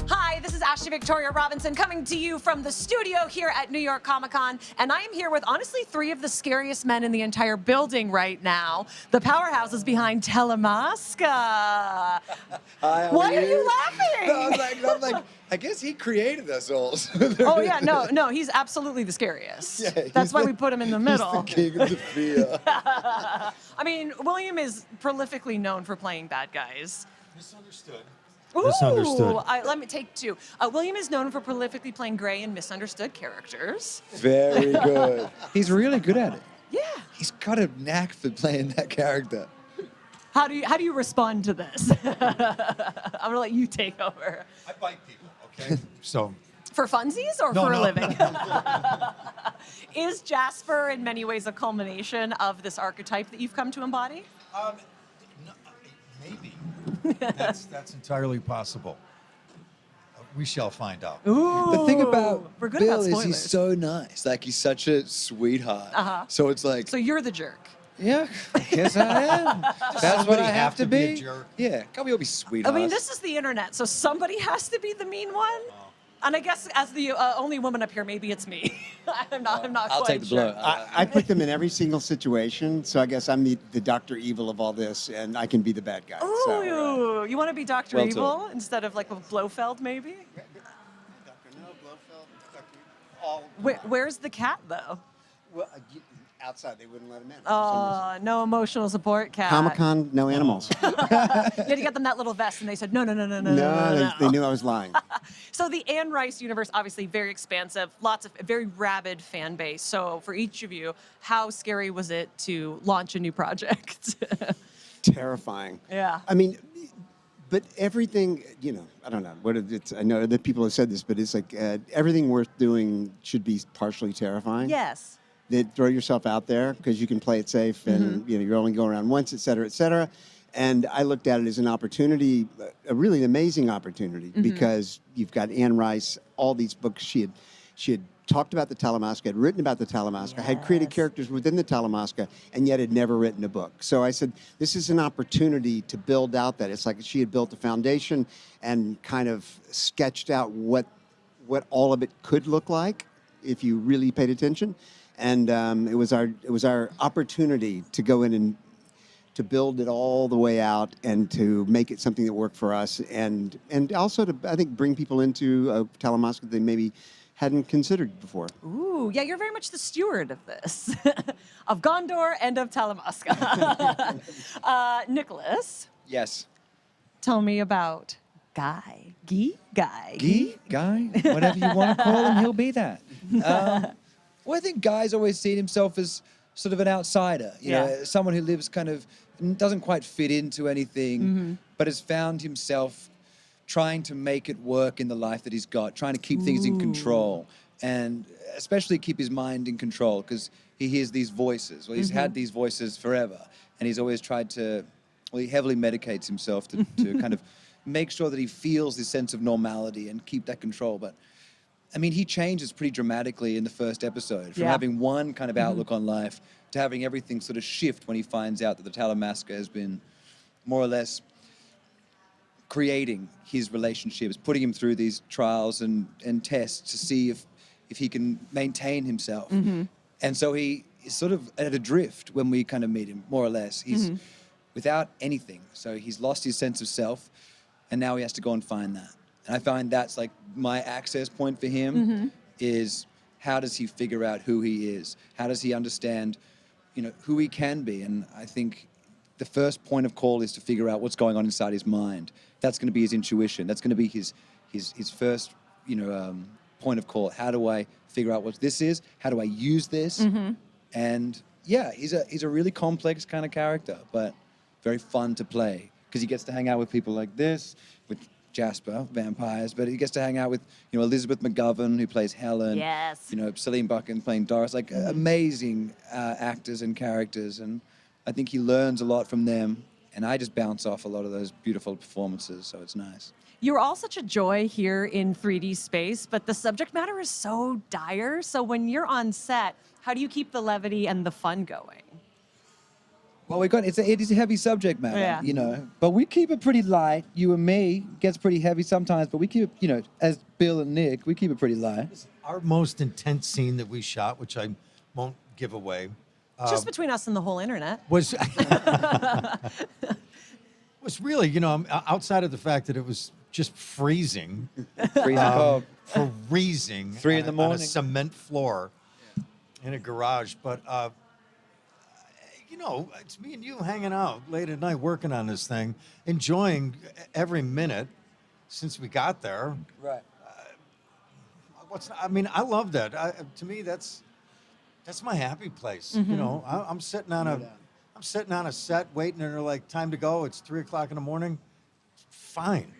Hi, this is Ashley Victoria Robinson coming to you from the studio here at New York Comic Con, and I am here with honestly 3 of the scariest men in the entire building right now. The powerhouses behind TALAMASCA. Hi, Why are you laughing? No, I'm like, I guess he created us all. Oh yeah, no, he's absolutely the scariest. Yeah, that's why we put him in the middle. He's the king of the fear. I mean, William is prolifically known for playing bad guys. Misunderstood. Ooh, Misunderstood. Let me take 2. William is known for prolifically playing gray and misunderstood characters. Very good. He's really good at it. Yeah. He's got a knack for playing that character. How do you respond to this? I'm gonna let you take over. I bite people, okay? So. For funsies or for a living? Is Jasper in many ways a culmination of this archetype that you've come to embody? No, maybe. That's entirely possible. We shall find out. Ooh, The thing about we're good Bill about is spoilers. he's so nice. Like, he's such a sweetheart. So it's like, So you're the jerk. yeah, yes I am. That's what I have to be. a jerk? Yeah, can't we all be I sweethearts? mean, this is the internet, so somebody has to be the mean one. And I guess as the only woman up here, maybe it's me. I'm not I'll quite take the sure. blow. I put them in every single situation, so I guess I'm the Dr. Evil of all this, and I can be the bad guy. Ooh, So, you want to be Dr. Well Evil told. instead of like with Blofeld, maybe? Dr. No, Blofeld, Dr. All. Where's the cat, though? Well, outside, they wouldn't let him in. for some reason. No emotional support cat. Comic-Con, no animals. You had to get them that little vest, and they said, no. No, they knew I was lying. So the Anne Rice universe, obviously very expansive, lots of very rabid fan base. So for each of you, how scary was it to launch a new project? Terrifying. Yeah. I mean, but everything, you know, I don't know what it's. I know that people have said this, but it's like everything worth doing should be partially terrifying. Yes. That throw yourself out there because you can play it safe and you know you're only going around once, et cetera, et cetera. And I looked at it as an opportunity, a really amazing opportunity, because you've got Anne Rice, all these books she had talked about the Talamasca, had written about the Talamasca, had created characters within the Talamasca, and yet had never written a book. So I said, this is an opportunity to build out that. It's like she had built a foundation and kind of sketched out what all of it could look like if you really paid attention. And it was our opportunity to go in and to build it all the way out and to make it something that worked for us, and also to, I think, bring people into Talamasca that they maybe hadn't considered before. Ooh, yeah, you're very much the steward of this, of Gondor and of Talamasca. Nicholas, Yes. tell me about Guy. Guy, whatever you want to call him, he'll be that. Well, I think Guy's always seen himself as sort of an outsider, you know, someone who lives kind of, doesn't quite fit into anything, but has found himself trying to make it work in the life that he's got, trying to keep things in control, and especially keep his mind in control, because he hears these voices. Well, he's had these voices forever, and he's always tried to, well, he heavily medicates himself to kind of make sure that he feels this sense of normality and keep that control. But I mean, he changes pretty dramatically in the first episode, from having one kind of outlook on life to having everything sort of shift when he finds out that the Talamasca has been more or less creating his relationships, putting him through these trials and tests to see if he can maintain himself. And so he is sort of at a drift when we kind of meet him, more or less. He's without anything. So he's lost his sense of self, and now he has to go and find that. And I find that's like my access point for him is, how does he figure out who he is? How does he understand, you know, who he can be? And I think the first point of call is to figure out what's going on inside his mind. That's going to be his intuition. That's going to be his first, you know, point of call. How do I figure out what this is? How do I use this? And yeah, he's a really complex kind of character, but very fun to play, because he gets to hang out with people like this, with Jasper, vampires, but he gets to hang out with, you know, Elizabeth McGovern, who plays Helen. Yes. You know, Celine Bucken playing Doris, like amazing actors and characters. And I think he learns a lot from them. And I just bounce off a lot of those beautiful performances, so it's nice. You're all such a joy here in 3D space, but the subject matter is so dire. So when you're on set, how do you keep the levity and the fun going? Well, it is a heavy subject matter, Yeah. you know, but we keep it pretty light. You and me gets pretty heavy sometimes, but we keep it, you know, as Bill and Nick, we keep it pretty light. Our most intense scene that we shot, which I won't give away, Just between us and the whole internet. was was really, you know, outside of the fact that it was just freezing, Freezing cold. freezing, 3 in the on morning. a cement floor in a garage. But you know, it's me and you hanging out late at night working on this thing, enjoying every minute since we got there. Right. I mean, I love that. To me, that's my happy place. You know, I'm sitting on a set waiting, and they're like, "Time to go." It's 3:00 in the morning. Fine,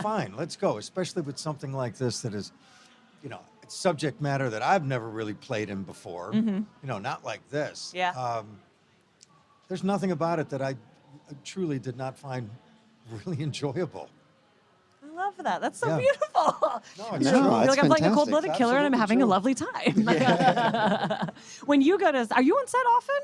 fine. Let's go. Especially with something like this that is, you know, it's subject matter that I've never really played in before. You know, not like this. Yeah. There's nothing about it that I truly did not find really enjoyable. I love that. That's so Yeah. beautiful. No, it's No, true. You're that's like, I'm playing a fantastic. cold-blooded It's killer and I'm having absolutely a true. lovely time. When you go to, are you on set often?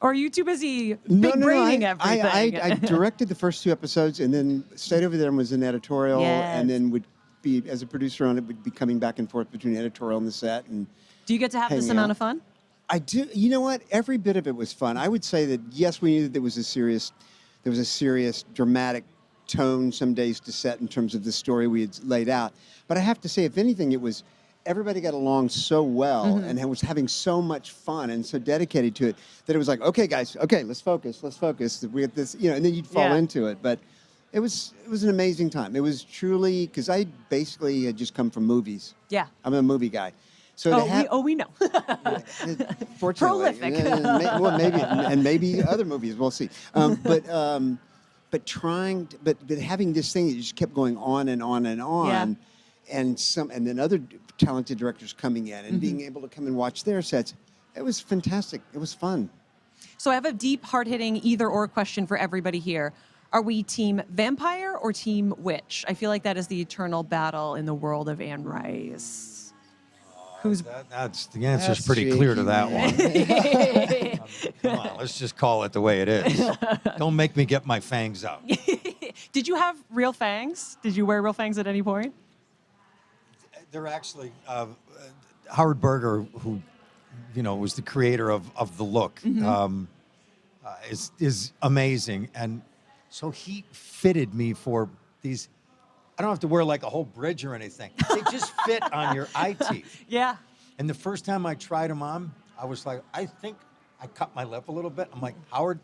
Or are you too busy big braining everything? I directed the first 2 episodes and then stayed over there and was in editorial Yes. and then would be, as a producer on it, would be coming back and forth between editorial and the set. And Do you get to have this hanging amount out. of fun? I do. You know what? Every bit of it was fun. I would say that yes, we knew that there was a serious, dramatic tone some days to set in terms of the story we had laid out. But I have to say, if anything, it was everybody got along so well and was having so much fun and so dedicated to it that it was like, okay, guys, okay, let's focus. We have this, you know, and then you'd fall Yeah. into it. But it was an amazing time. It was truly because I basically had just come from movies. Yeah. I'm a movie guy. So to have, We know. Fortunately, Prolific. well, maybe other movies. We'll see. But having this thing that just kept going on and on and on, and then other talented directors coming in and being able to come and watch their sets, it was fantastic. It was fun. So I have a deep, hard-hitting either-or question for everybody here. Are we team vampire or team witch? I feel like that is the eternal battle in the world of Anne Rice. Who's That's the answer's That's pretty clear to cheeky, that man. one. Come on, let's just call it the way it is. Don't make me get my fangs out. Did you have real fangs? Did you wear real fangs at any point? They're actually Howard Berger, who you know was the creator of the look, is amazing, and so he fitted me for these. I don't have to wear like a whole bridge or anything. They just fit on your eye teeth. Yeah. And the first time I tried them on, I was like, I think I cut my lip a little bit. I'm like, Howard,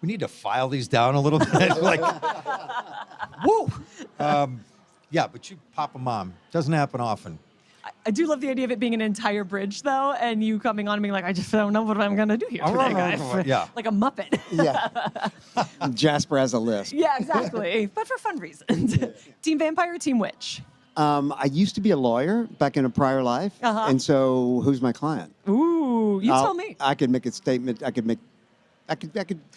we need to file these down a little bit. Like, woo. Yeah, but you pop them on. Doesn't happen often. I do love the idea of it being an entire bridge, though, and you coming on and being like, I just don't know what I'm going to do here today, guys. Yeah. Like a Muppet. Yeah. Jasper has a list. Yeah, exactly. But for fun reasons. Team vampire or team witch? I used to be a lawyer back in a prior life, and so who's my client? Ooh, you tell me. I could make a statement. I could.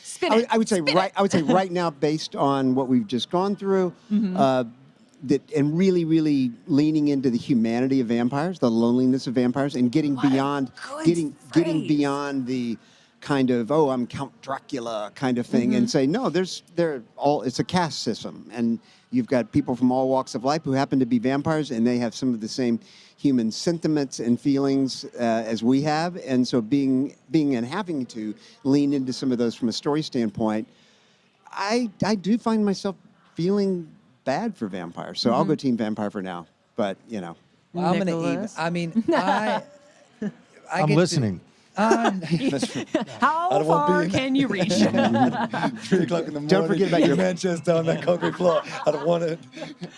Spin I would, it. I would say Spin right. it. I would say right now, based on what we've just gone through, and really, really leaning into the humanity of vampires, the loneliness of vampires, and getting What a beyond, good getting phrase. beyond the kind of I'm Count Dracula kind of thing, and say no, it's a caste system, and you've got people from all walks of life who happen to be vampires, and they have some of the same human sentiments and feelings as we have, and so being and having to lean into some of those from a story standpoint, I do find myself feeling bad for vampires, so I'll go team vampire for now. But you know, Well, I'm gonna Nicholas? I mean, I I'm get to- listening. How don't wanna far be in- can you reach? 3 o'clock in the morning. Don't forget about your- in Manchester on that concrete floor. I don't want to.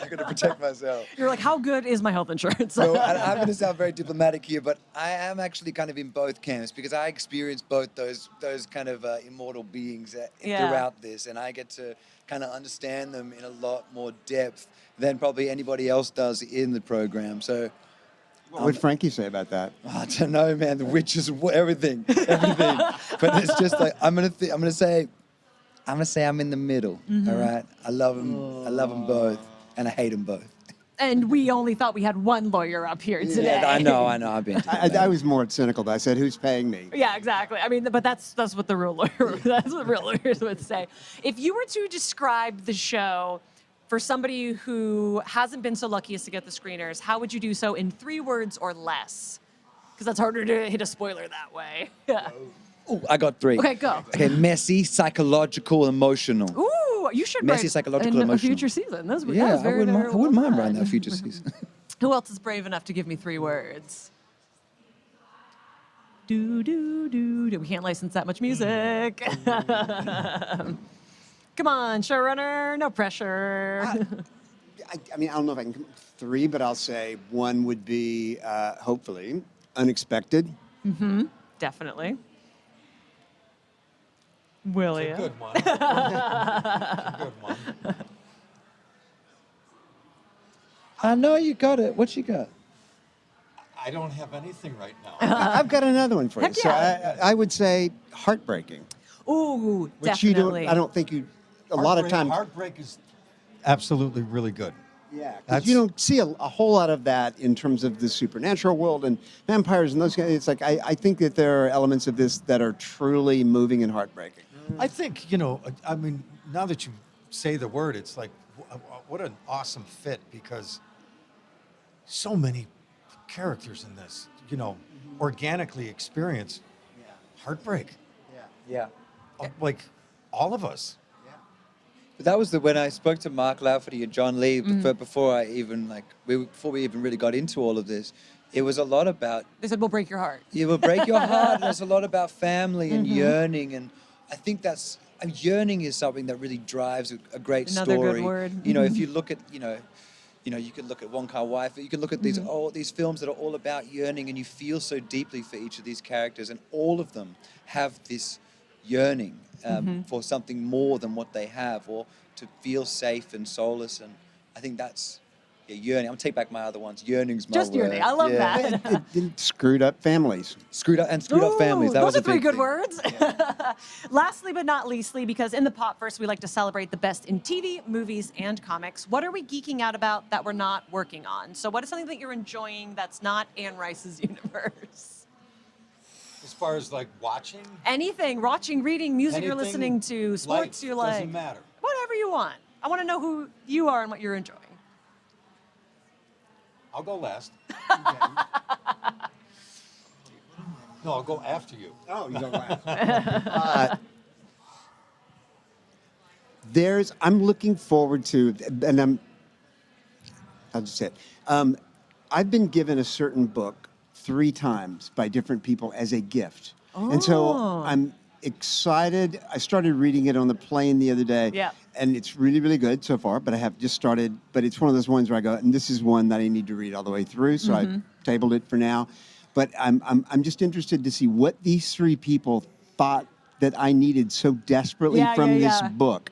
I got to protect myself. You're like, how good is my health insurance? So I'm going to sound very diplomatic here, but I am actually kind of in both camps because I experienced both those kind of immortal beings Yeah. throughout this, and I get to kind of understand them in a lot more depth than probably anybody else does in the program. So. what would Frankie say about that? I don't know, man. The witches, everything. But it's just like I'm gonna say I'm in the middle. All right. I love them. I love them both, and I hate them both. And we only thought we had one lawyer up here today. Yeah, I know. I've been. I was more cynical, but I said, "Who's paying me?" Yeah, exactly. I mean, but that's what the real lawyer that's what real lawyers would say. If you were to describe the show for somebody who hasn't been so lucky as to get the screeners, how would you do so in 3 words or less? Because that's harder to hit a spoiler that way. Yeah. Oh, I got 3. Okay, go. Okay, messy, psychological, emotional. Ooh, you should Messy, write psychological, a emotional. future season. That was Yeah, very, I very wouldn't mind well writing done. that future season. Who else is brave enough to give me 3 words? Do, do, do, do. We can't license that much music. Come on, showrunner, no pressure. I mean, I don't know if I can come up with 3, but I'll say 1 would be hopefully unexpected. Definitely. It's a William. good one. It's a good one. I know you got it. What you got? I don't have anything right now. I've got another one for you. Heck So yeah. I would say heartbreaking, Ooh, which definitely. you don't. I don't think you. A lot of times. Heartbreak is absolutely really good. Yeah, because That's- you don't see a whole lot of that in terms of the supernatural world and vampires and those guys. It's like I think that there are elements of this that are truly moving and heartbreaking. I think, you know, I mean, now that you say the word, it's like, what an awesome fit, because so many characters in this, you know, organically experience heartbreak. Yeah. Like all of us. But that was when I spoke to Mark Lafferty and John Lee before we even really got into all of this. It was a lot about They said, we'll break your heart. it will break your heart. There's a lot about family and yearning, and I think yearning is something that really drives a great Another story. good word. You know, if you look at you could look at Wong Kar-wai. You could look at these films that are all about yearning, and you feel so deeply for each of these characters, and all of them have this yearning for something more than what they have, or to feel safe and solace. And I think that's yearning. I'm gonna take back my other ones. Yearning's my Just word. yearning. I love that. It screwed up families. Screwed up families. That Those was are a 3 big good thing. words. Lastly but not leastly, because in the Popverse we like to celebrate the best in TV, movies, and comics. What are we geeking out about that we're not working on? So what is something that you're enjoying that's not Anne Rice's universe? As far as like watching, Anything, watching, reading, music you're anything listening to, sports light, you like. doesn't matter. Whatever you want. I want to know who you are and what you're enjoying. I'll go last. No, I'll go after you. Oh, you don't laugh. I'm looking forward to, and I'll just say it. I've been given a certain book 3 times by different people as a gift. And so I'm excited. I started reading it on the plane the other day. Yeah. And it's really, really good so far, but I have just started. But it's one of those ones where I go, and this is one that I need to read all the way through. So I tabled it for now. But I'm just interested to see what these 3 people thought that I needed so desperately from this book.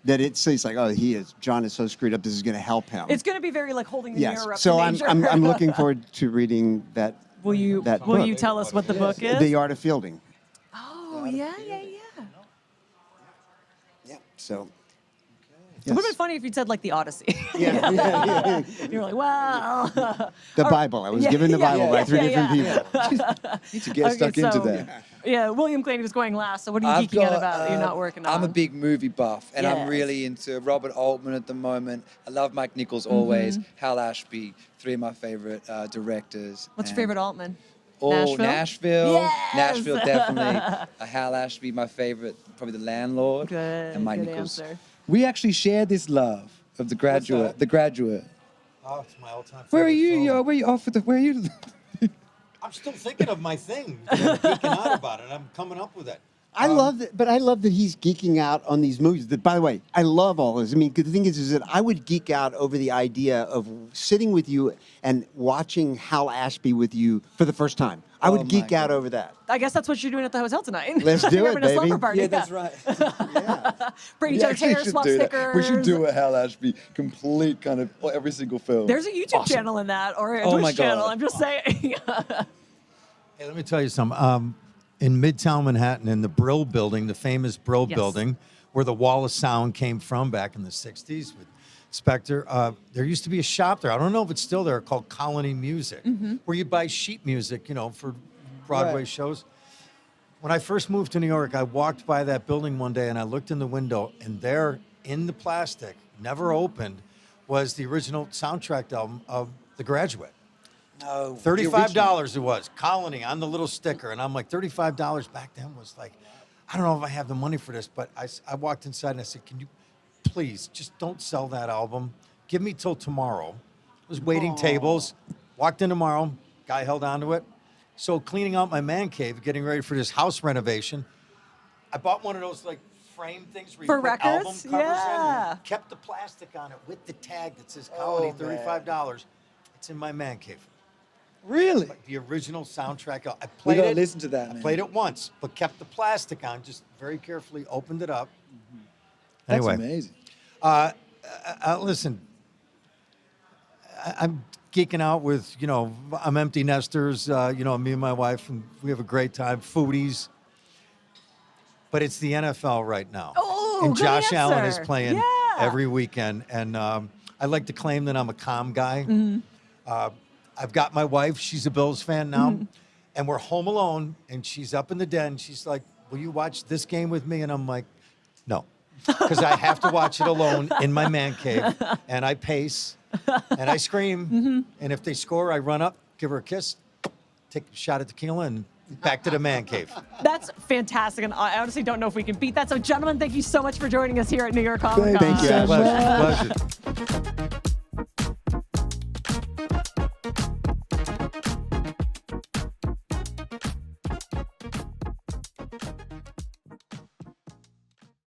That it's like, oh, John is so screwed up. This is going to help him. It's going to be very like holding the Yes. mirror up So to I'm nature. looking forward to reading that. Will you that will book. you tell us what the book is? The Art of Fielding. Oh, yeah. Yeah. So. It would have been funny if you'd said like the Odyssey. Yeah. You're like, well. The Bible. I was given the Bible by 3 different people. Need to get stuck into that. Yeah, William Clayton was going last. So what are you geeking out about that you're not working on? I'm a big movie buff, and I'm Yes. really into Robert Altman at the moment. I love Mike Nichols always. Hal Ashby, 3 of my favorite directors. What's your and- favorite Altman? Oh, Nashville. Yes! Nashville, definitely. Hal Ashby, my favorite, probably The Landlord. Good, And Mike good Nichols. answer. We actually share this love of The Graduate. that? The Graduate. Oh, it's my all-time favorite Where are you, film. yo? Where are you off with where are you? I'm still thinking of my thing. I'm geeking out about it. I'm coming up with it. I love that, but I love that he's geeking out on these movies. That, by the way, I love all this. I mean, 'cause the thing is that I would geek out over the idea of sitting with you and watching Hal Ashby with you for the first time. I would Oh, my geek out God. over that. I guess that's what you're doing at the hotel tonight. Let's do You're it, having a slumber baby. party. right. Bring each We other's actually hair, should swap do that. stickers. We should do a Hal Ashby complete kind of every single film. There's a YouTube channel in that, or a Oh Twitch my God. channel. I'm just saying. Hey, let me tell you something. In Midtown Manhattan, in the Brill Building, the famous Brill Yes. Building, where the Wall of Sound came from back in the 60s with Spectre. There used to be a shop there. I don't know if it's still there, called Colony Music, where you buy sheet music, you know, for Broadway Right. shows. When I first moved to New York, I walked by that building one day and I looked in the window, and there in the plastic, never opened, was the original soundtrack album of The Graduate. No. $35 it was, Colony on the little sticker. And I'm like, $35 back then was like, I don't know if I have the money for this, but I walked inside and I said, can you please just don't sell that album? Give me till tomorrow. It was waiting tables. Walked in tomorrow, guy held onto it. So cleaning out my man cave, getting ready for this house renovation, I bought one of those like frame things where you For put records? album covers Yeah. in. Kept the plastic on it with the tag that says Colony, Oh, man. $35. It's in my man cave. Really? Like the original soundtrack. I We played gotta it. listen to that, I man. played it once, but kept the plastic on, just very carefully opened it up. That's Anyway, amazing. listen, I'm geeking out with, you know, I'm empty nesters, you know, me and my wife, and we have a great time, foodies. But it's the NFL right now. Oh, and good Josh Allen is answer. playing Yeah. every weekend. And I like to claim that I'm a calm guy. I've got my wife, she's a Bills fan now. And we're home alone, and she's up in the den. She's like, will you watch this game with me? And I'm like, no. Because I have to watch it alone in my man cave. And I pace, and I scream. And if they score, I run up, give her a kiss, take a shot at tequila, and back to the man cave. That's fantastic, and I honestly don't know if we can beat that. So, gentlemen, thank you so much for joining us here at New York Comic Con. Thank you, Ashley. Pleasure.